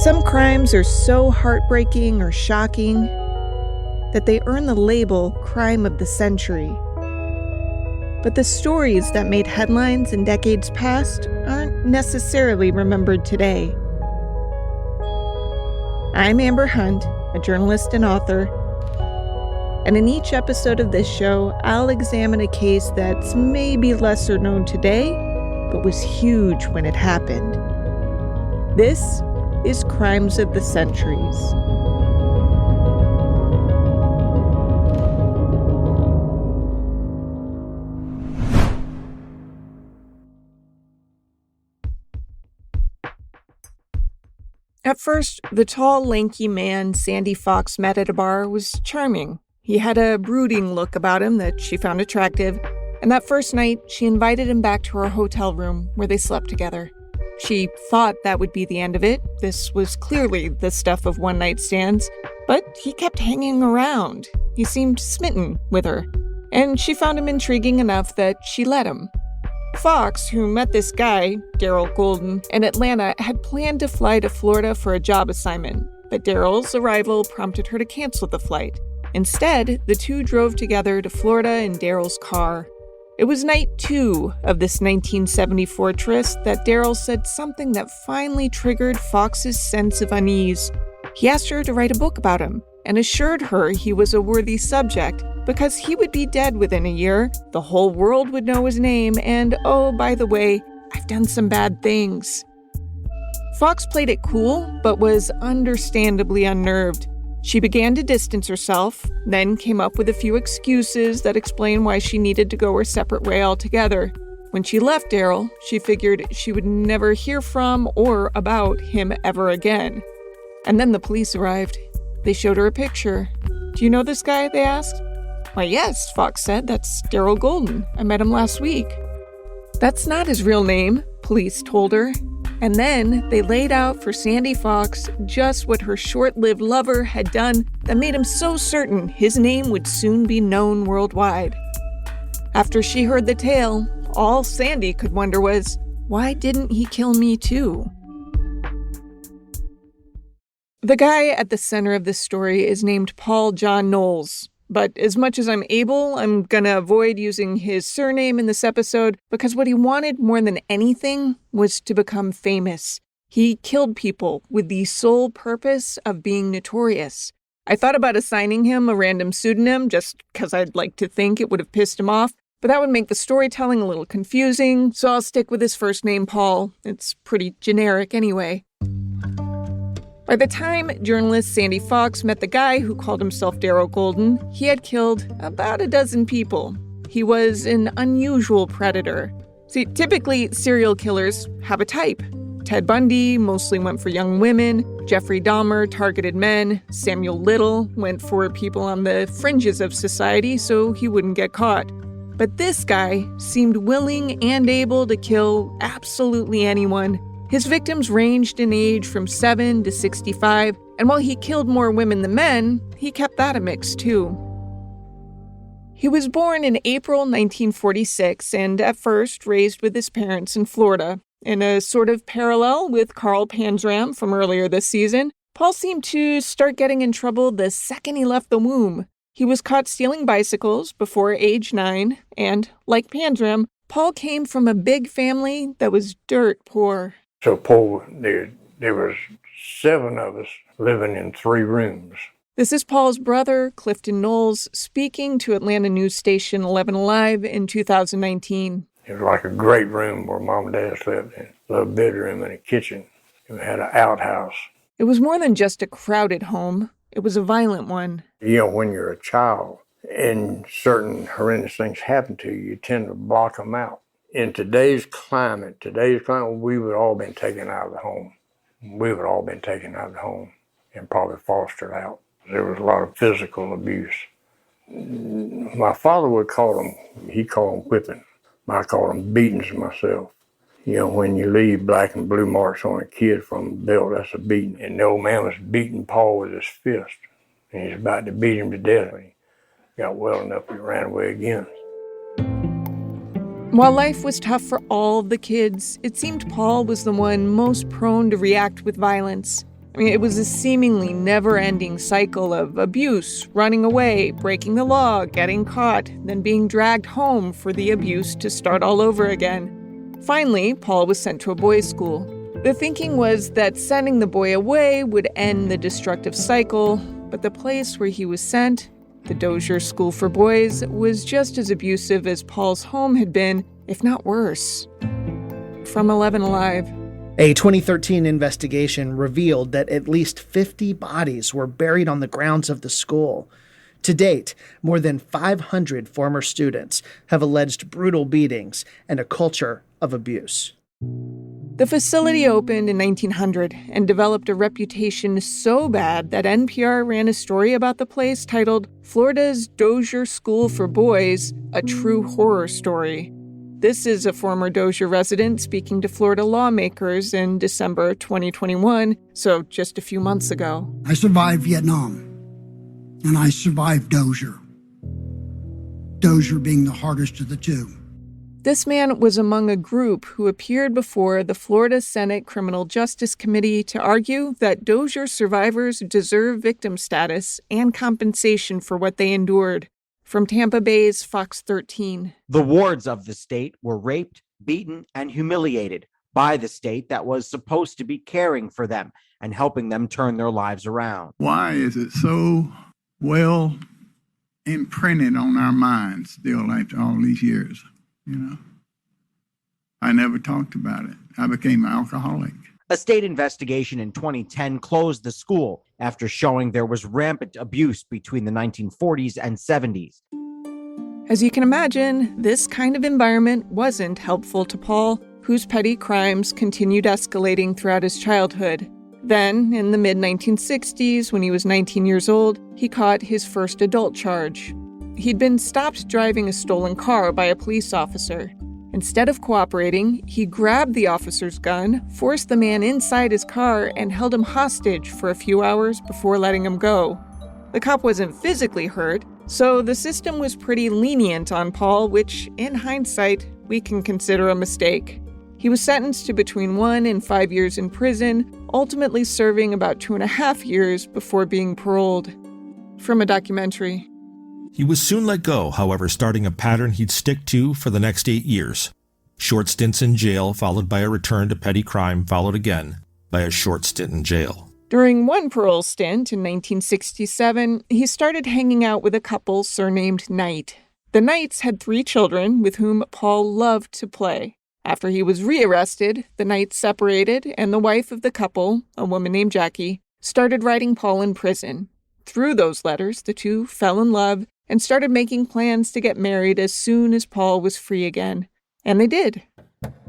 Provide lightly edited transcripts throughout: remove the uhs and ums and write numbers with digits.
Some crimes are so heartbreaking or shocking that they earn the label Crime of the Century. But the stories that made headlines in decades past aren't necessarily remembered today. I'm Amber Hunt, a journalist and author, and in each episode of this show, I'll examine a case that's maybe lesser known today, but was huge when it happened. This is Crimes of the Centuries. At first, the tall, lanky man Sandy Fox met at a bar was charming. He had a brooding look about him that she found attractive, and that first night, she invited him back to her hotel room where they slept together. She thought that would be the end of it. This was clearly the stuff of one-night stands, but he kept hanging around. He seemed smitten with her, and she found him intriguing enough that she let him. Fox, who met this guy, Daryl Golden, in Atlanta, had planned to fly to Florida for a job assignment, but Daryl's arrival prompted her to cancel the flight. Instead, the two drove together to Florida in Daryl's car. It was night 2 of this 1974 tryst that Daryl said something that finally triggered Fox's sense of unease. He asked her to write a book about him and assured her he was a worthy subject because he would be dead within a year, the whole world would know his name, and oh, by the way, I've done some bad things. Fox played it cool, but was understandably unnerved. She began to distance herself, then came up with a few excuses that explained why she needed to go her separate way altogether. When she left Daryl, she figured she would never hear from or about him ever again. And then the police arrived. They showed her a picture. "Do you know this guy?" they asked. "Why, yes," Fox said. "That's Daryl Golden. I met him last week." "That's not his real name," police told her. And then they laid out for Sandy Fox just what her short-lived lover had done that made him so certain his name would soon be known worldwide. After she heard the tale, all Sandy could wonder was, why didn't he kill me too? The guy at the center of this story is named Paul John Knowles. But as much as I'm able, I'm gonna avoid using his surname in this episode because what he wanted more than anything was to become famous. He killed people with the sole purpose of being notorious. I thought about assigning him a random pseudonym just because I'd like to think it would have pissed him off, but that would make the storytelling a little confusing, so I'll stick with his first name, Paul. It's pretty generic anyway. By the time journalist Sandy Fox met the guy who called himself Daryl Golden, he had killed about a dozen people. He was an unusual predator. See, typically serial killers have a type. Ted Bundy mostly went for young women. Jeffrey Dahmer targeted men. Samuel Little went for people on the fringes of society so he wouldn't get caught. But this guy seemed willing and able to kill absolutely anyone. His victims ranged in age from 7 to 65, and while he killed more women than men, he kept that a mix too. He was born in April 1946 and at first raised with his parents in Florida. In a sort of parallel with Carl Panzram from earlier this season, Paul seemed to start getting in trouble the second he left the womb. He was caught stealing bicycles before age 9, and like Panzram, Paul came from a big family that was dirt poor. So Paul, there was 7 of us living in 3 rooms. This is Paul's brother, Clifton Knowles, speaking to Atlanta news station 11 Alive in 2019. It was like a great room where Mom and Dad slept in. A little bedroom and a kitchen. We had an outhouse. It was more than just a crowded home. It was a violent one. You know, when you're a child and certain horrendous things happen to you, you tend to block them out. In today's climate, we would all been taken out of the home. We would all been taken out of the home and probably fostered out. There was a lot of physical abuse. My father would call them, he called them whipping. I call them beatings myself. You know, when you leave black and blue marks on a kid from the belt, that's a beating. And the old man was beating Paul with his fist. And he was about to beat him to death. When he got well enough, he ran away again. While life was tough for all of the kids, it seemed Paul was the one most prone to react with violence. I mean, it was a seemingly never-ending cycle of abuse, running away, breaking the law, getting caught, then being dragged home for the abuse to start all over again. Finally, Paul was sent to a boys' school. The thinking was that sending the boy away would end the destructive cycle, but the place where he was sent, the Dozier School for Boys, was just as abusive as Paul's home had been, if not worse. From 11 Alive. A 2013 investigation revealed that at least 50 bodies were buried on the grounds of the school. To date, more than 500 former students have alleged brutal beatings and a culture of abuse. The facility opened in 1900 and developed a reputation so bad that NPR ran a story about the place titled Florida's Dozier School for Boys, a True Horror Story. This is a former Dozier resident speaking to Florida lawmakers in December 2021, so just a few months ago. I survived Vietnam, and I survived Dozier. Dozier being the hardest of the two. This man was among a group who appeared before the Florida Senate Criminal Justice Committee to argue that Dozier survivors deserve victim status and compensation for what they endured. From Tampa Bay's Fox 13. The wards of the state were raped, beaten, and humiliated by the state that was supposed to be caring for them and helping them turn their lives around. Why is it so well imprinted on our minds still after all these years? You know, I never talked about it. I became an alcoholic. A state investigation in 2010 closed the school after showing there was rampant abuse between the 1940s and 70s. As you can imagine, this kind of environment wasn't helpful to Paul, whose petty crimes continued escalating throughout his childhood. Then, in the mid-1960s, when he was 19 years old, he caught his first adult charge. He'd been stopped driving a stolen car by a police officer. Instead of cooperating, he grabbed the officer's gun, forced the man inside his car, and held him hostage for a few hours before letting him go. The cop wasn't physically hurt, so the system was pretty lenient on Paul, which, in hindsight, we can consider a mistake. He was sentenced to between 1 and 5 years in prison, ultimately serving about 2.5 years before being paroled. From a documentary. He was soon let go, however, starting a pattern he'd stick to for the next 8 years. Short stints in jail, followed by a return to petty crime, followed again by a short stint in jail. During one parole stint in 1967, he started hanging out with a couple surnamed Knight. The Knights had 3 children with whom Paul loved to play. After he was rearrested, the Knights separated, and the wife of the couple, a woman named Jackie, started writing Paul in prison. Through those letters, the two fell in love and started making plans to get married as soon as Paul was free again. And they did.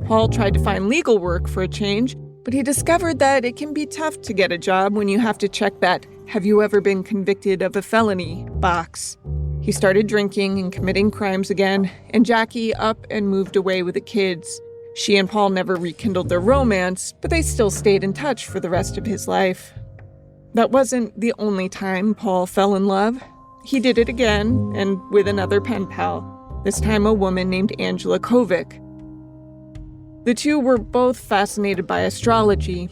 Paul tried to find legal work for a change, but he discovered that it can be tough to get a job when you have to check that "have you ever been convicted of a felony" box. He started drinking and committing crimes again, and Jackie up and moved away with the kids. She and Paul never rekindled their romance, but they still stayed in touch for the rest of his life. That wasn't the only time Paul fell in love. He did it again, and with another pen pal, this time a woman named Angela Kovic. The two were both fascinated by astrology.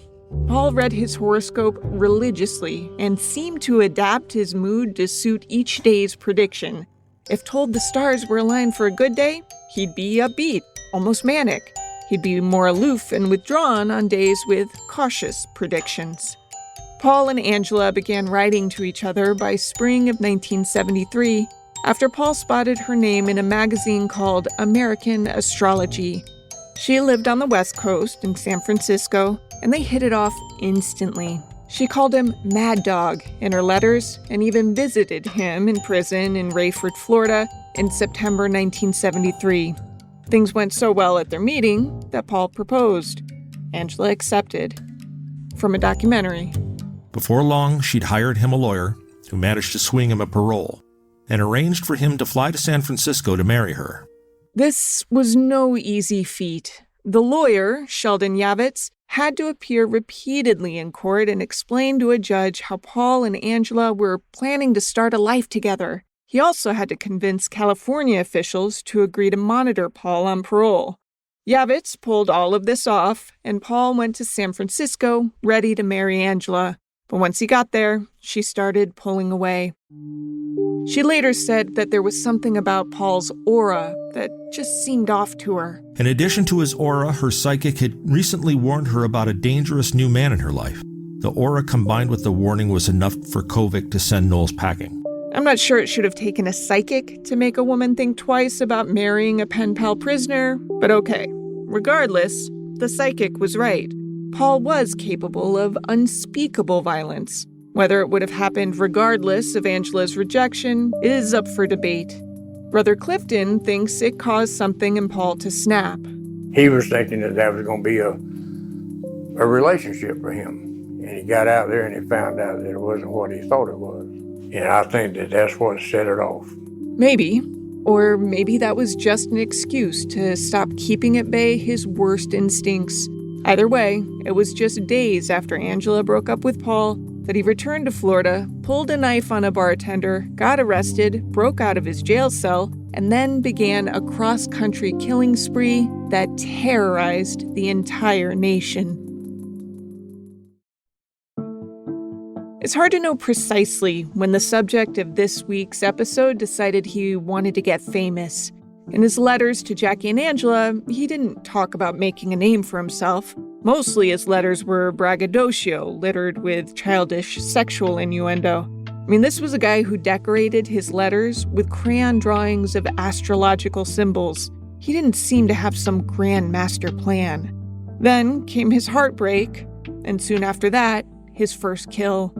Paul read his horoscope religiously and seemed to adapt his mood to suit each day's prediction. If told the stars were aligned for a good day, he'd be upbeat, almost manic. He'd be more aloof and withdrawn on days with cautious predictions. Paul and Angela began writing to each other by spring of 1973 after Paul spotted her name in a magazine called American Astrology. She lived on the West Coast in San Francisco, and they hit it off instantly. She called him Mad Dog in her letters and even visited him in prison in Rayford, Florida in September 1973. Things went so well at their meeting that Paul proposed. Angela accepted. From a documentary. Before long, she'd hired him a lawyer who managed to swing him a parole and arranged for him to fly to San Francisco to marry her. This was no easy feat. The lawyer, Sheldon Yavitz, had to appear repeatedly in court and explain to a judge how Paul and Angela were planning to start a life together. He also had to convince California officials to agree to monitor Paul on parole. Yavitz pulled all of this off, and Paul went to San Francisco, ready to marry Angela. But once he got there, she started pulling away. She later said that there was something about Paul's aura that just seemed off to her. In addition to his aura, her psychic had recently warned her about a dangerous new man in her life. The aura combined with the warning was enough for Kovic to send Knowles packing. I'm not sure it should have taken a psychic to make a woman think twice about marrying a pen pal prisoner, but okay. Regardless, the psychic was right. Paul was capable of unspeakable violence. Whether it would have happened regardless of Angela's rejection is up for debate. Brother Clifton thinks it caused something in Paul to snap. He was thinking that was going to be a relationship for him. And he got out there and he found out that it wasn't what he thought it was. And I think that's what set it off. Maybe. Or maybe that was just an excuse to stop keeping at bay his worst instincts. Either way, it was just days after Angela broke up with Paul that he returned to Florida, pulled a knife on a bartender, got arrested, broke out of his jail cell, and then began a cross-country killing spree that terrorized the entire nation. It's hard to know precisely when the subject of this week's episode decided he wanted to get famous. In his letters to Jackie and Angela, he didn't talk about making a name for himself. Mostly his letters were braggadocio, littered with childish sexual innuendo. I mean, this was a guy who decorated his letters with crayon drawings of astrological symbols. He didn't seem to have some grand master plan. Then came his heartbreak, and soon after that, his first kill.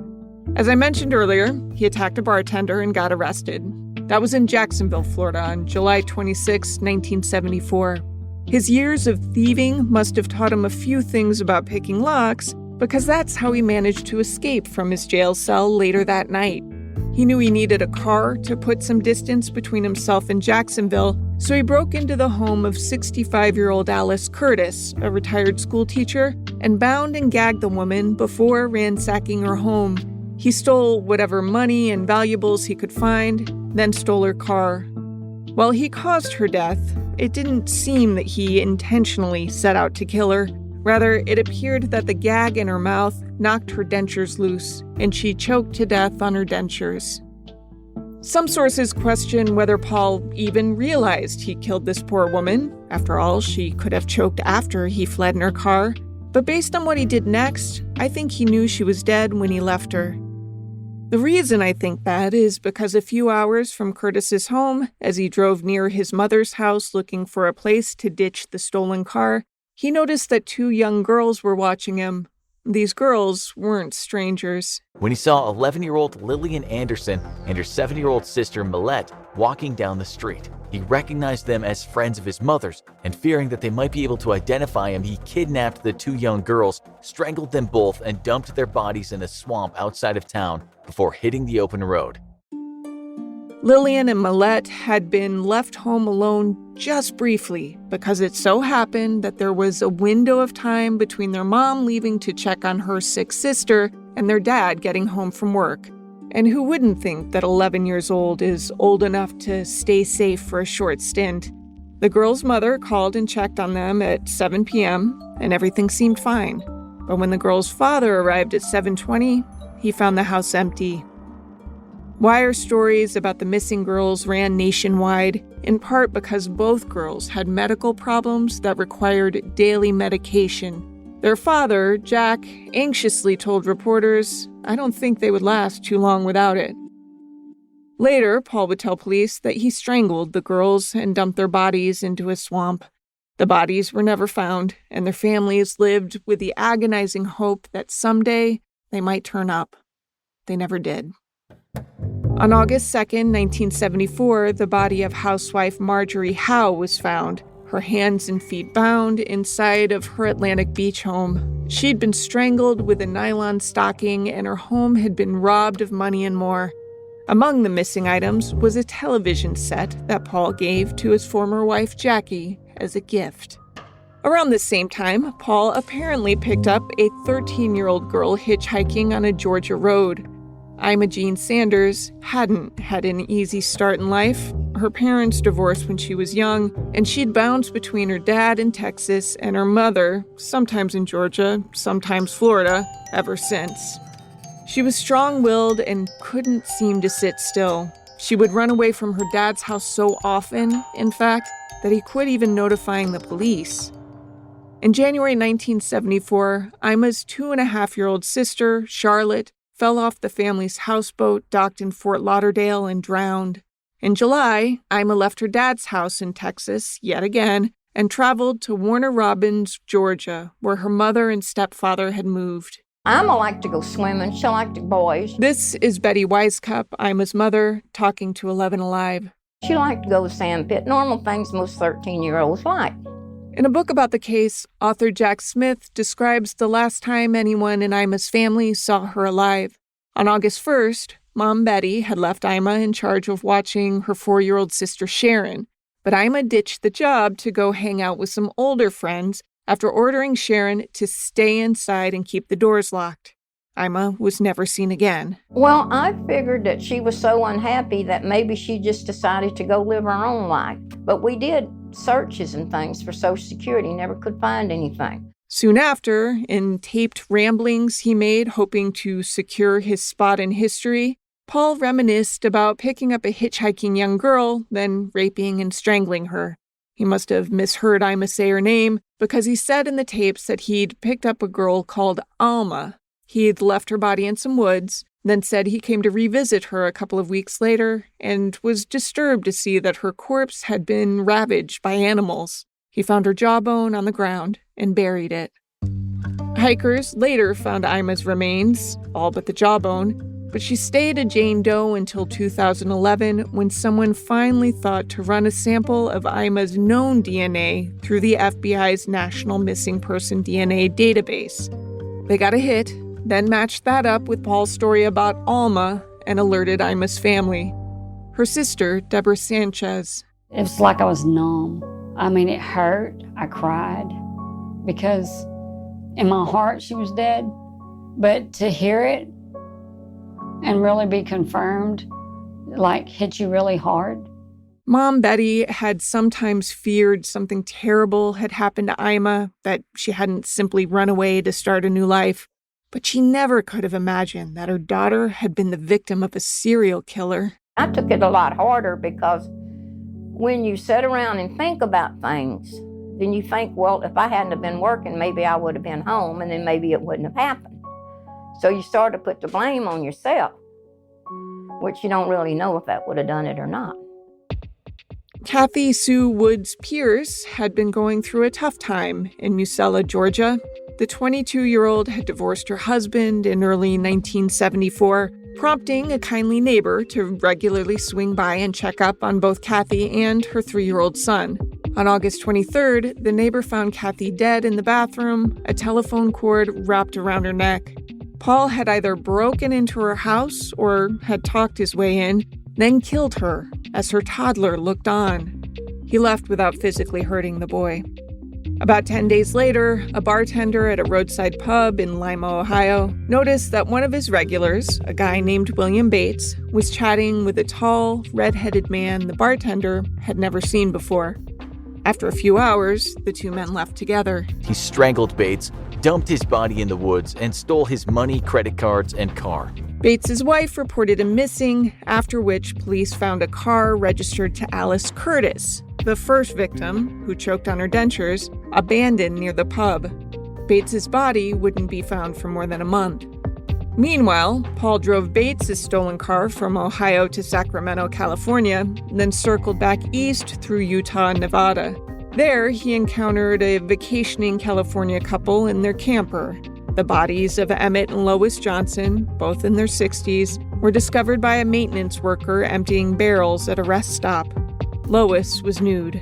As I mentioned earlier, he attacked a bartender and got arrested. That was in Jacksonville, Florida, on July 26, 1974. His years of thieving must have taught him a few things about picking locks, because that's how he managed to escape from his jail cell later that night. He knew he needed a car to put some distance between himself and Jacksonville, so he broke into the home of 65-year-old Alice Curtis, a retired schoolteacher, and bound and gagged the woman before ransacking her home. He stole whatever money and valuables he could find, then stole her car. While he caused her death, it didn't seem that he intentionally set out to kill her. Rather, it appeared that the gag in her mouth knocked her dentures loose, and she choked to death on her dentures. Some sources question whether Paul even realized he killed this poor woman. After all, she could have choked after he fled in her car. But based on what he did next, I think he knew she was dead when he left her. The reason I think that is because a few hours from Curtis's home, as he drove near his mother's house looking for a place to ditch the stolen car, he noticed that two young girls were watching him. These girls weren't strangers. When he saw 11-year-old Lillian Anderson and her 7-year-old sister Millette walking down the street, he recognized them as friends of his mother's, and fearing that they might be able to identify him, he kidnapped the two young girls, strangled them both, and dumped their bodies in a swamp outside of town before hitting the open road. Lillian and Millette had been left home alone just briefly because it so happened that there was a window of time between their mom leaving to check on her sick sister and their dad getting home from work. And who wouldn't think that 11 years old is old enough to stay safe for a short stint? The girl's mother called and checked on them at 7 p.m., and everything seemed fine. But when the girl's father arrived at 7:20, he found the house empty. Wire stories about the missing girls ran nationwide, in part because both girls had medical problems that required daily medication. Their father, Jack, anxiously told reporters, "I don't think they would last too long without it." Later, Paul would tell police that he strangled the girls and dumped their bodies into a swamp. The bodies were never found, and their families lived with the agonizing hope that someday they might turn up. They never did. On August 2nd, 1974, the body of housewife Marjorie Howe was found, her hands and feet bound inside of her Atlantic Beach home. She'd been strangled with a nylon stocking, and her home had been robbed of money and more. Among the missing items was a television set that Paul gave to his former wife Jackie as a gift. Around the same time, Paul apparently picked up a 13-year-old girl hitchhiking on a Georgia road. Imogene Sanders hadn't had an easy start in life. Her parents divorced when she was young, and she'd bounced between her dad in Texas and her mother, sometimes in Georgia, sometimes Florida, ever since. She was strong-willed and couldn't seem to sit still. She would run away from her dad's house so often, in fact, that he quit even notifying the police. In January 1974, Ima's 2.5-year-old sister, Charlotte, fell off the family's houseboat docked in Fort Lauderdale and drowned. In July, Ima left her dad's house in Texas, yet again, and traveled to Warner Robins, Georgia, where her mother and stepfather had moved. Ima liked to go swimming. She liked the boys. This is Betty Wisecup, Ima's mother, talking to 11 Alive. She liked to go to the sand pit, normal things most 13-year-olds like. In a book about the case, author Jack Smith describes the last time anyone in Ima's family saw her alive. On August 1st, Mom Betty had left Ima in charge of watching her 4-year-old sister Sharon, but Ima ditched the job to go hang out with some older friends after ordering Sharon to stay inside and keep the doors locked. Ima was never seen again. Well, I figured that she was so unhappy that maybe she just decided to go live her own life. But we did searches and things for Social Security, never could find anything. Soon after, in taped ramblings he made hoping to secure his spot in history, Paul reminisced about picking up a hitchhiking young girl, then raping and strangling her. He must have misheard Ima say her name, because he said in the tapes that he'd picked up a girl called Alma. He'd left her body in some woods, then said he came to revisit her a couple of weeks later and was disturbed to see that her corpse had been ravaged by animals. He found her jawbone on the ground and buried it. Hikers later found Ima's remains, all but the jawbone, but she stayed a Jane Doe until 2011 when someone finally thought to run a sample of Ima's known DNA through the FBI's National Missing Person DNA database. They got a hit, then matched that up with Paul's story about Alma and alerted Ima's family. Her sister, Deborah Sanchez. It was like I was numb. I mean, it hurt. I cried because in my heart she was dead. But to hear it and really be confirmed, like, hit you really hard. Mom Betty had sometimes feared something terrible had happened to Ima, that she hadn't simply run away to start a new life. But she never could have imagined that her daughter had been the victim of a serial killer. I took it a lot harder because when you sit around and think about things, then you think, well, if I hadn't have been working, maybe I would have been home, and then maybe it wouldn't have happened. So you start to put the blame on yourself, which you don't really know if that would have done it or not. Kathy Sue Woods Pierce had been going through a tough time in Musella, Georgia. The 22-year-old had divorced her husband in early 1974, prompting a kindly neighbor to regularly swing by and check up on both Kathy and her 3-year-old son. On August 23rd, the neighbor found Kathy dead in the bathroom, a telephone cord wrapped around her neck. Paul had either broken into her house or had talked his way in, then killed her as her toddler looked on. He left without physically hurting the boy. About 10 days later, a bartender at a roadside pub in Lima, Ohio, noticed that one of his regulars, a guy named William Bates, was chatting with a tall, red-headed man the bartender had never seen before. After a few hours, the two men left together. He strangled Bates, dumped his body in the woods, and stole his money, credit cards, and car. Bates's wife reported him missing, after which police found a car registered to Alice Curtis, the first victim, who choked on her dentures, abandoned near the pub. Bates's body wouldn't be found for more than a month. Meanwhile, Paul drove Bates's stolen car from Ohio to Sacramento, California, then circled back east through Utah and Nevada. There, he encountered a vacationing California couple in their camper. The bodies of Emmett and Lois Johnson, both in their 60s, were discovered by a maintenance worker emptying barrels at a rest stop. Lois was nude.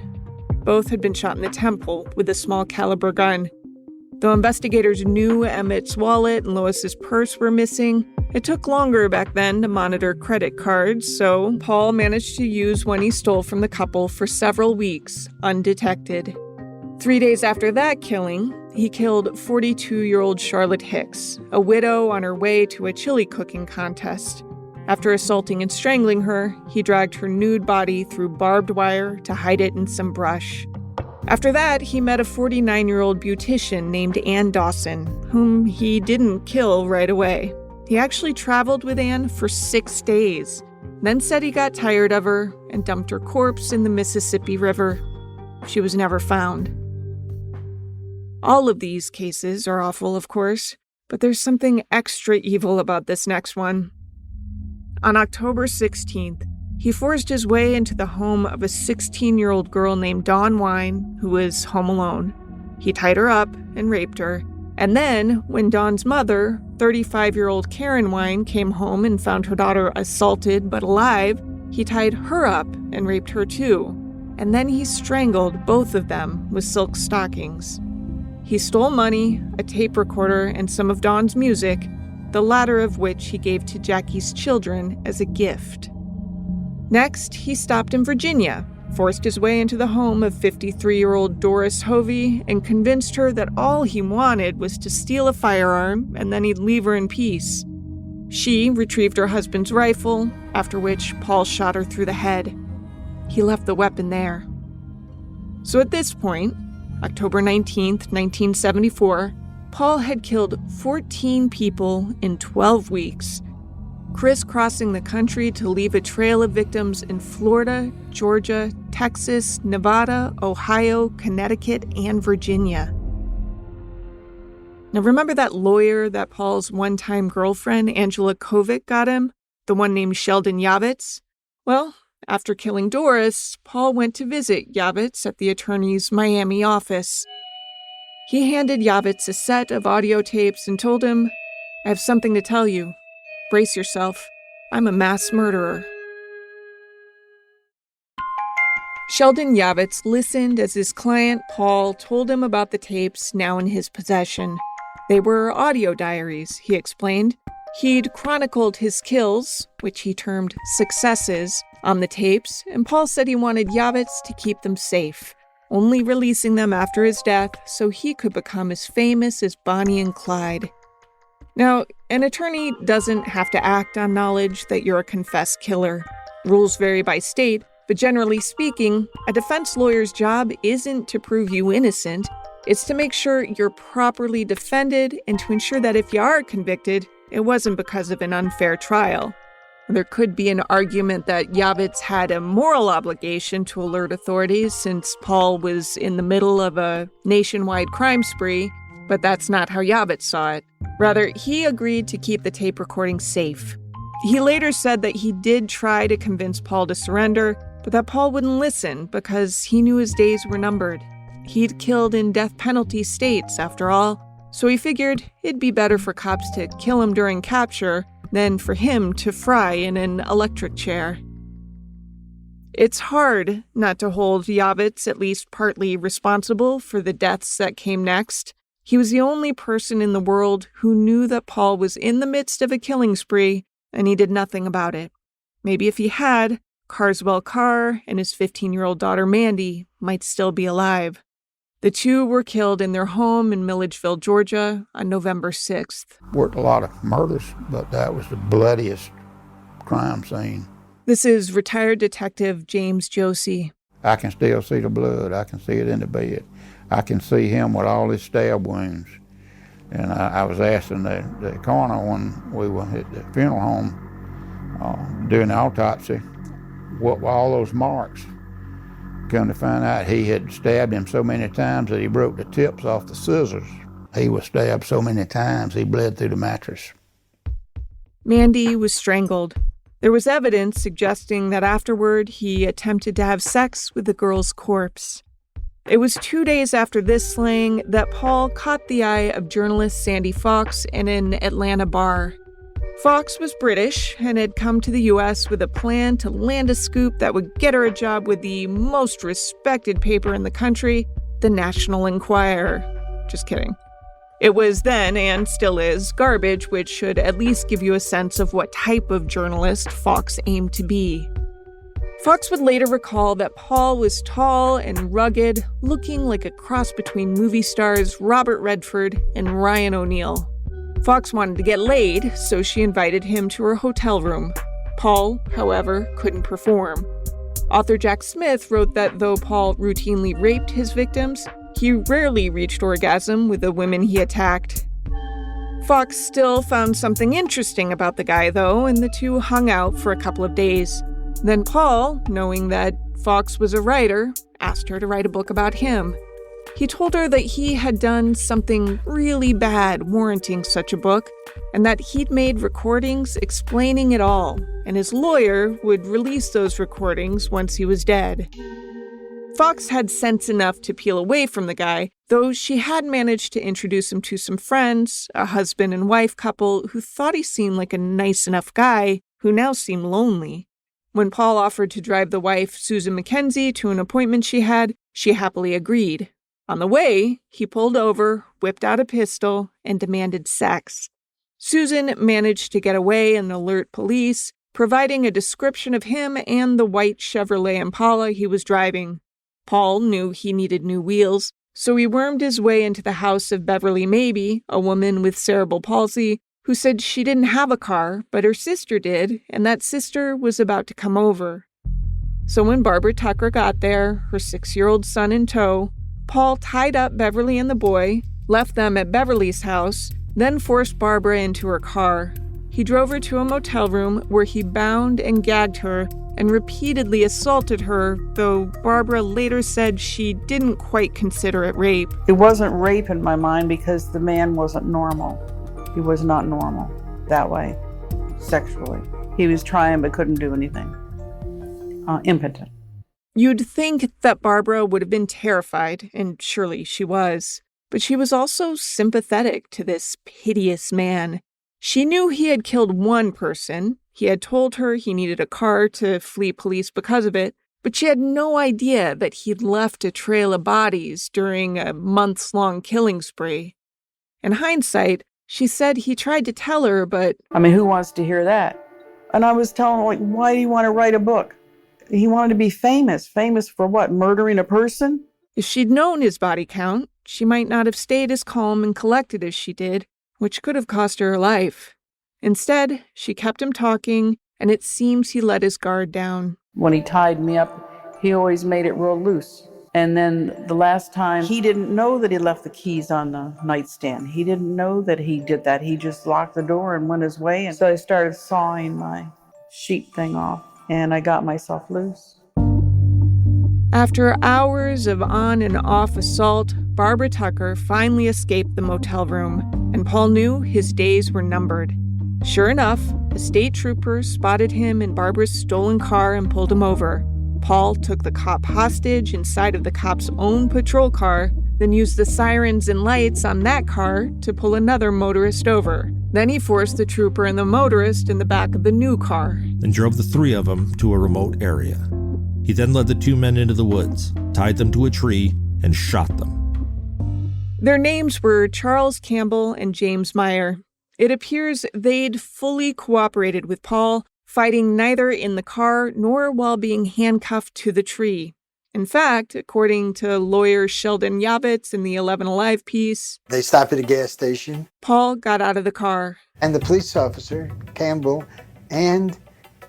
Both had been shot in the temple with a small caliber gun. Though investigators knew Emmett's wallet and Lois's purse were missing, it took longer back then to monitor credit cards, so Paul managed to use one he stole from the couple for several weeks, undetected. 3 days after that killing, he killed 42-year-old Charlotte Hicks, a widow on her way to a chili cooking contest. After assaulting and strangling her, he dragged her nude body through barbed wire to hide it in some brush. After that, he met a 49-year-old beautician named Ann Dawson, whom he didn't kill right away. He actually traveled with Anne for 6 days, then said he got tired of her and dumped her corpse in the Mississippi River. She was never found. All of these cases are awful, of course, but there's something extra evil about this next one. On October 16th, he forced his way into the home of a 16-year-old girl named Dawn Wine, who was home alone. He tied her up and raped her, and then, when Dawn's mother, 35-year-old Karen Wine, came home and found her daughter assaulted but alive, he tied her up and raped her too, and then he strangled both of them with silk stockings. He stole money, a tape recorder, and some of Dawn's music, the latter of which he gave to Jackie's children as a gift. Next, he stopped in Virginia, forced his way into the home of 53-year-old Doris Hovey, and convinced her that all he wanted was to steal a firearm and then he'd leave her in peace. She retrieved her husband's rifle, after which Paul shot her through the head. He left the weapon there. So at this point, October 19th, 1974, Paul had killed 14 people in 12 weeks, crisscrossing the country to leave a trail of victims in Florida, Georgia, Texas, Nevada, Ohio, Connecticut, and Virginia. Now remember that lawyer that Paul's one-time girlfriend, Angela Kovic, got him? The one named Sheldon Yavitz? Well, after killing Doris, Paul went to visit Yavitz at the attorney's Miami office. He handed Yavitz a set of audio tapes and told him, "I have something to tell you. Brace yourself. I'm a mass murderer." Sheldon Yavitz listened as his client, Paul, told him about the tapes now in his possession. They were audio diaries, he explained. He'd chronicled his kills, which he termed successes, on the tapes, and Paul said he wanted Yavitz to keep them safe, only releasing them after his death so he could become as famous as Bonnie and Clyde. Now, an attorney doesn't have to act on knowledge that you're a confessed killer. Rules vary by state, but generally speaking, a defense lawyer's job isn't to prove you innocent. It's to make sure you're properly defended and to ensure that if you are convicted, it wasn't because of an unfair trial. There could be an argument that Yavitz had a moral obligation to alert authorities since Paul was in the middle of a nationwide crime spree, but that's not how Yavitz saw it. Rather, he agreed to keep the tape recording safe. He later said that he did try to convince Paul to surrender, but that Paul wouldn't listen because he knew his days were numbered. He'd killed in death penalty states, after all, so he figured it'd be better for cops to kill him during capture than for him to fry in an electric chair. It's hard not to hold Yavitz at least partly responsible for the deaths that came next. He was the only person in the world who knew that Paul was in the midst of a killing spree, and he did nothing about it. Maybe if he had, Carswell Carr and his 15-year-old daughter Mandy might still be alive. The two were killed in their home in Milledgeville, Georgia, on November 6th. Worked a lot of murders, but that was the bloodiest crime scene. This is retired detective James Josie. I can still see the blood. I can see it in the bed. I can see him with all his stab wounds. And I was asking the coroner when we were at the funeral home doing the autopsy, what were all those marks? Come to find out he had stabbed him so many times that he broke the tips off the scissors. He was stabbed so many times he bled through the mattress. Mandy was strangled. There was evidence suggesting that afterward he attempted to have sex with the girl's corpse. It was 2 days after this slaying that Paul caught the eye of journalist Sandy Fox in an Atlanta bar. Fox was British and had come to the U.S. with a plan to land a scoop that would get her a job with the most respected paper in the country, the National Enquirer. Just kidding. It was then, and still is, garbage, which should at least give you a sense of what type of journalist Fox aimed to be. Fox would later recall that Paul was tall and rugged, looking like a cross between movie stars Robert Redford and Ryan O'Neal. Fox wanted to get laid, so she invited him to her hotel room. Paul, however, couldn't perform. Author Jack Smith wrote that though Paul routinely raped his victims, he rarely reached orgasm with the women he attacked. Fox still found something interesting about the guy, though, and the two hung out for a couple of days. Then Paul, knowing that Fox was a writer, asked her to write a book about him. He told her that he had done something really bad warranting such a book, and that he'd made recordings explaining it all, and his lawyer would release those recordings once he was dead. Fox had sense enough to peel away from the guy, though she had managed to introduce him to some friends, a husband and wife couple who thought he seemed like a nice enough guy who now seemed lonely. When Paul offered to drive the wife, Susan Mackenzie, to an appointment she had, she happily agreed. On the way, he pulled over, whipped out a pistol, and demanded sex. Susan managed to get away and alert police, providing a description of him and the white Chevrolet Impala he was driving. Paul knew he needed new wheels, so he wormed his way into the house of Beverly Mabee, a woman with cerebral palsy, who said she didn't have a car, but her sister did, and that sister was about to come over. So when Barbara Tucker got there, her 6-year-old son in tow, Paul tied up Beverly and the boy, left them at Beverly's house, then forced Barbara into her car. He drove her to a motel room where he bound and gagged her and repeatedly assaulted her, though Barbara later said she didn't quite consider it rape. It wasn't rape in my mind because the man wasn't normal. He was not normal that way, sexually. He was trying but couldn't do anything. Impotent. You'd think that Barbara would have been terrified, and surely she was. But she was also sympathetic to this piteous man. She knew he had killed one person. He had told her he needed a car to flee police because of it, but she had no idea that he'd left a trail of bodies during a months-long killing spree. In hindsight, she said he tried to tell her, but... who wants to hear that? And I was telling him, why do you want to write a book? He wanted to be famous. Famous for what? Murdering a person? If she'd known his body count, she might not have stayed as calm and collected as she did, which could have cost her life. Instead, she kept him talking, and it seems he let his guard down. When he tied me up, he always made it real loose. And then the last time, he didn't know that he left the keys on the nightstand. He didn't know that he did that. He just locked the door and went his way. And so I started sawing my sheet thing off, and I got myself loose. After hours of on and off assault, Barbara Tucker finally escaped the motel room, and Paul knew his days were numbered. Sure enough, a state trooper spotted him in Barbara's stolen car and pulled him over. Paul took the cop hostage inside of the cop's own patrol car, then used the sirens and lights on that car to pull another motorist over. Then he forced the trooper and the motorist in the back of the new car. And drove the three of them to a remote area. He then led the two men into the woods, tied them to a tree, and shot them. Their names were Charles Campbell and James Meyer. It appears they'd fully cooperated with Paul, fighting neither in the car nor while being handcuffed to the tree. In fact, according to lawyer Sheldon Yavitz in the 11 Alive piece, they stopped at a gas station. Paul got out of the car. And the police officer, Campbell, and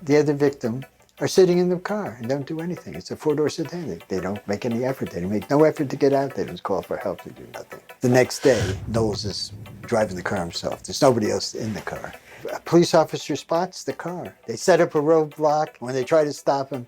the other victim are sitting in the car and don't do anything. It's a 4-door sedan. They don't make any effort. They make no effort to get out. They don't call for help. They do nothing. The next day, Knowles is driving the car himself. There's nobody else in the car. A police officer spots the car. They set up a roadblock. When they try to stop him,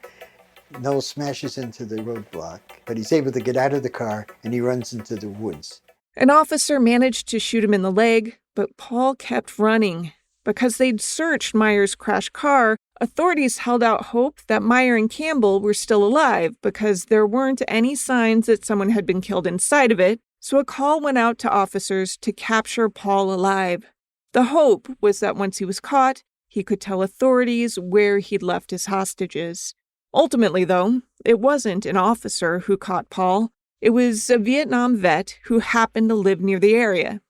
Knowles smashes into the roadblock, but he's able to get out of the car and he runs into the woods. An officer managed to shoot him in the leg, but Paul kept running. Because they'd searched Meyer's crashed car, authorities held out hope that Meyer and Campbell were still alive because there weren't any signs that someone had been killed inside of it, so a call went out to officers to capture Paul alive. The hope was that once he was caught, he could tell authorities where he'd left his hostages. Ultimately, though, it wasn't an officer who caught Paul. It was a Vietnam vet who happened to live near the area.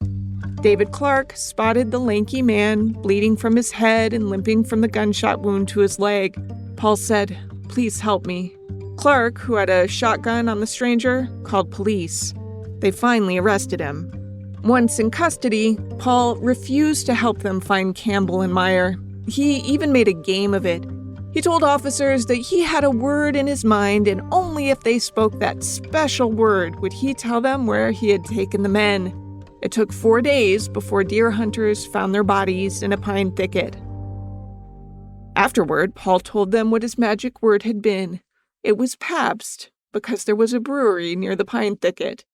David Clark spotted the lanky man bleeding from his head and limping from the gunshot wound to his leg. Paul said, "Please help me." Clark, who had a shotgun on the stranger, called police. They finally arrested him. Once in custody, Paul refused to help them find Campbell and Meyer. He even made a game of it. He told officers that he had a word in his mind, and only if they spoke that special word would he tell them where he had taken the men. It took 4 days before deer hunters found their bodies in a pine thicket. Afterward, Paul told them what his magic word had been. It was Pabst, because there was a brewery near the pine thicket.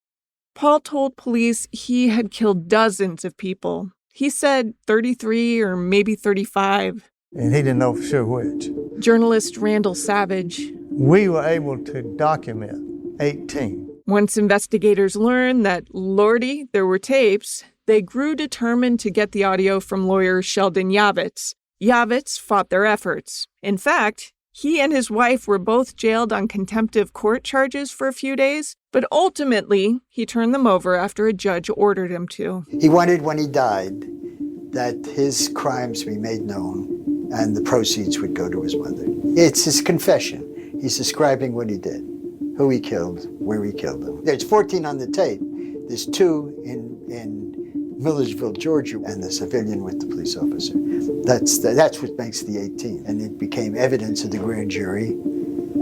Paul told police he had killed dozens of people. He said 33 or maybe 35. And he didn't know for sure which. Journalist Randall Savage. We were able to document 18. Once investigators learned that, lordy, there were tapes, they grew determined to get the audio from lawyer Sheldon Yavitz. Yavitz fought their efforts. In fact, he and his wife were both jailed on contempt of court charges for a few days, but ultimately, he turned them over after a judge ordered him to. He wanted, when he died, that his crimes be made known and the proceeds would go to his mother. It's his confession. He's describing what he did, who he killed, where he killed them. There's 14 on the tape. There's 2 in Millersville, Georgia, and the civilian with the police officer. That's what makes the 18. And it became evidence of the grand jury,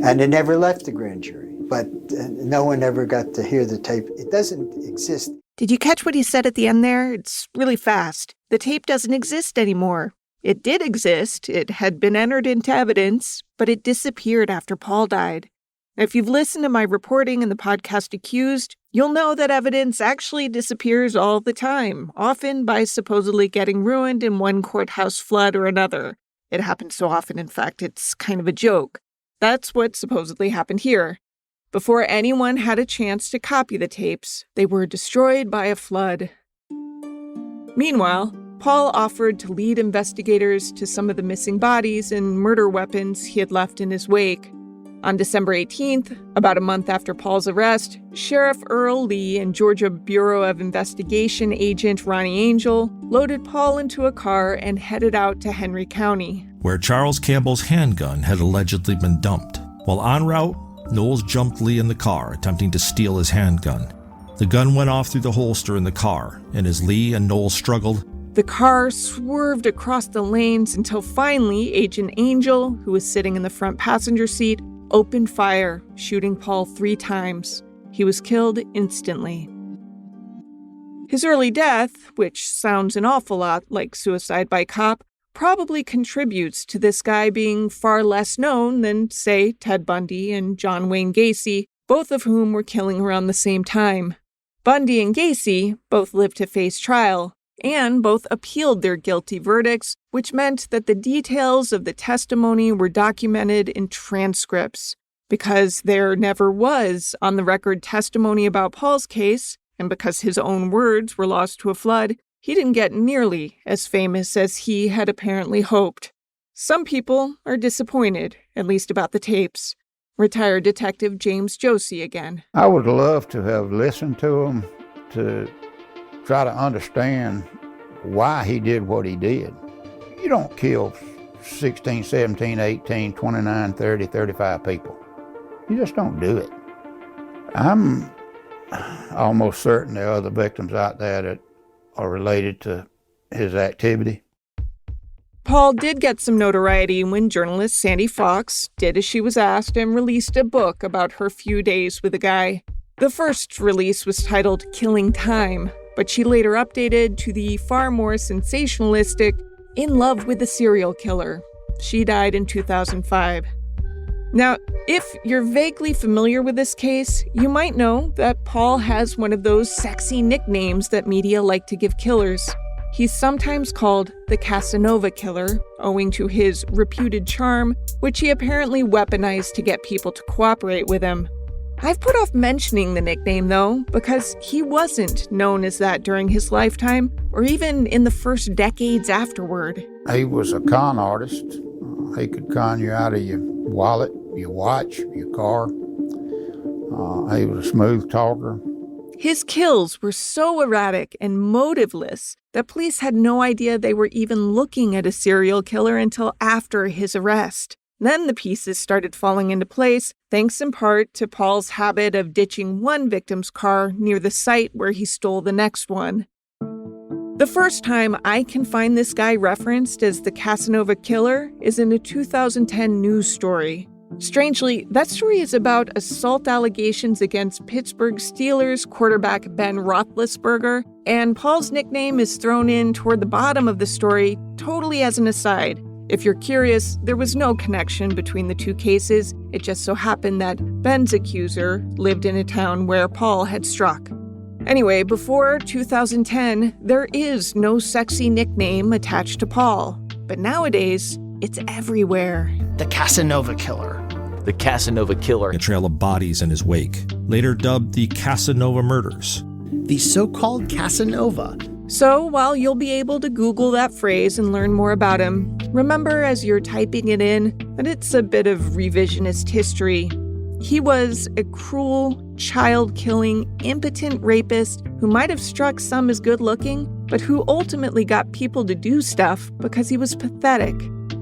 and it never left the grand jury. But no one ever got to hear the tape. It doesn't exist. Did you catch what he said at the end there? It's really fast. The tape doesn't exist anymore. It did exist. It had been entered into evidence, but it disappeared after Paul died. If you've listened to my reporting in the podcast Accused, you'll know that evidence actually disappears all the time, often by supposedly getting ruined in one courthouse flood or another. It happens so often, in fact, it's kind of a joke. That's what supposedly happened here. Before anyone had a chance to copy the tapes, they were destroyed by a flood. Meanwhile, Paul offered to lead investigators to some of the missing bodies and murder weapons he had left in his wake. On December 18th, about a month after Paul's arrest, Sheriff Earl Lee and Georgia Bureau of Investigation agent Ronnie Angel loaded Paul into a car and headed out to Henry County, where Charles Campbell's handgun had allegedly been dumped. While en route, Knowles jumped Lee in the car, attempting to steal his handgun. The gun went off through the holster in the car, and as Lee and Knowles struggled, the car swerved across the lanes until finally Agent Angel, who was sitting in the front passenger seat, opened fire, shooting Paul 3 times. He was killed instantly. His early death, which sounds an awful lot like suicide by cop, probably contributes to this guy being far less known than, say, Ted Bundy and John Wayne Gacy, both of whom were killing around the same time. Bundy and Gacy both lived to face trial, and both appealed their guilty verdicts, which meant that the details of the testimony were documented in transcripts. Because there never was on-the-record testimony about Paul's case, and because his own words were lost to a flood, he didn't get nearly as famous as he had apparently hoped. Some people are disappointed, at least about the tapes. Retired Detective James Josie again. I would love to have listened to him to try to understand why he did what he did. You don't kill 16, 17, 18, 29, 30, 35 people. You just don't do it. I'm almost certain there are other victims out there that are related to his activity. Paul did get some notoriety when journalist Sandy Fox did as she was asked and released a book about her few days with the guy. The first release was titled Killing Time, but she later updated to the far more sensationalistic In Love with the Serial Killer. She died in 2005. Now, if you're vaguely familiar with this case, you might know that Paul has one of those sexy nicknames that media like to give killers. He's sometimes called the Casanova Killer, owing to his reputed charm, which he apparently weaponized to get people to cooperate with him. I've put off mentioning the nickname, though, because he wasn't known as that during his lifetime, or even in the first decades afterward. He was a con artist. He could con you out of your wallet, your watch, your car. He was a smooth talker. His kills were so erratic and motiveless that police had no idea they were even looking at a serial killer until after his arrest. Then the pieces started falling into place, thanks in part to Paul's habit of ditching one victim's car near the site where he stole the next one. The first time I can find this guy referenced as the Casanova Killer is in a 2010 news story. Strangely, that story is about assault allegations against Pittsburgh Steelers quarterback Ben Roethlisberger, and Paul's nickname is thrown in toward the bottom of the story, totally as an aside. If you're curious, there was no connection between the two cases. It just so happened that Ben's accuser lived in a town where Paul had struck. Anyway, before 2010, there is no sexy nickname attached to Paul. But nowadays, it's everywhere. The Casanova Killer. The Casanova Killer. A trail of bodies in his wake, later dubbed the Casanova Murders. The so-called Casanova. So while you'll be able to Google that phrase and learn more about him, remember as you're typing it in that it's a bit of revisionist history. He was a cruel, child-killing, impotent rapist who might have struck some as good-looking, but who ultimately got people to do stuff because he was pathetic.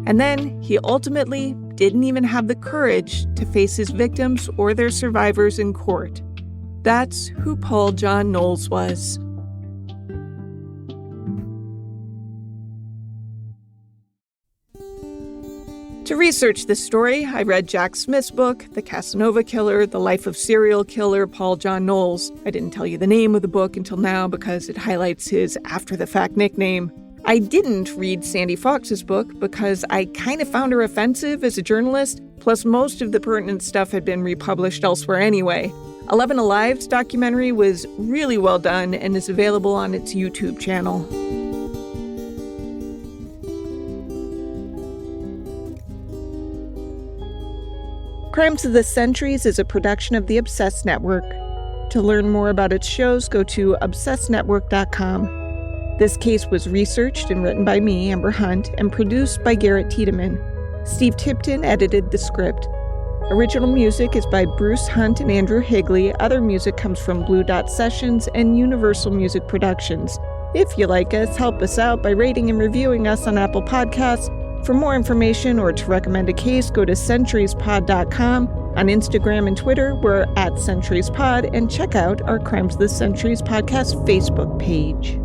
And then he ultimately didn't even have the courage to face his victims or their survivors in court. That's who Paul John Knowles was. To research this story, I read Jack Smith's book, The Casanova Killer, The Life of Serial Killer Paul John Knowles. I didn't tell you the name of the book until now because it highlights his after-the-fact nickname. I didn't read Sandy Fox's book because I kind of found her offensive as a journalist, plus most of the pertinent stuff had been republished elsewhere anyway. 11 Alive's documentary was really well done and is available on its YouTube channel. Crimes of the Centuries is a production of the Obsessed Network. To learn more about its shows, go to obsessednetwork.com. This case was researched and written by me, Amber Hunt, and produced by Garrett Tiedemann. Steve Tipton edited the script. Original music is by Bruce Hunt and Andrew Higley. Other music comes from Blue Dot Sessions and Universal Music Productions. If you like us, help us out by rating and reviewing us on Apple Podcasts. For more information or to recommend a case, go to centuriespod.com. On Instagram and Twitter, we're @centuriespod, and check out our Crimes of the Centuries podcast Facebook page.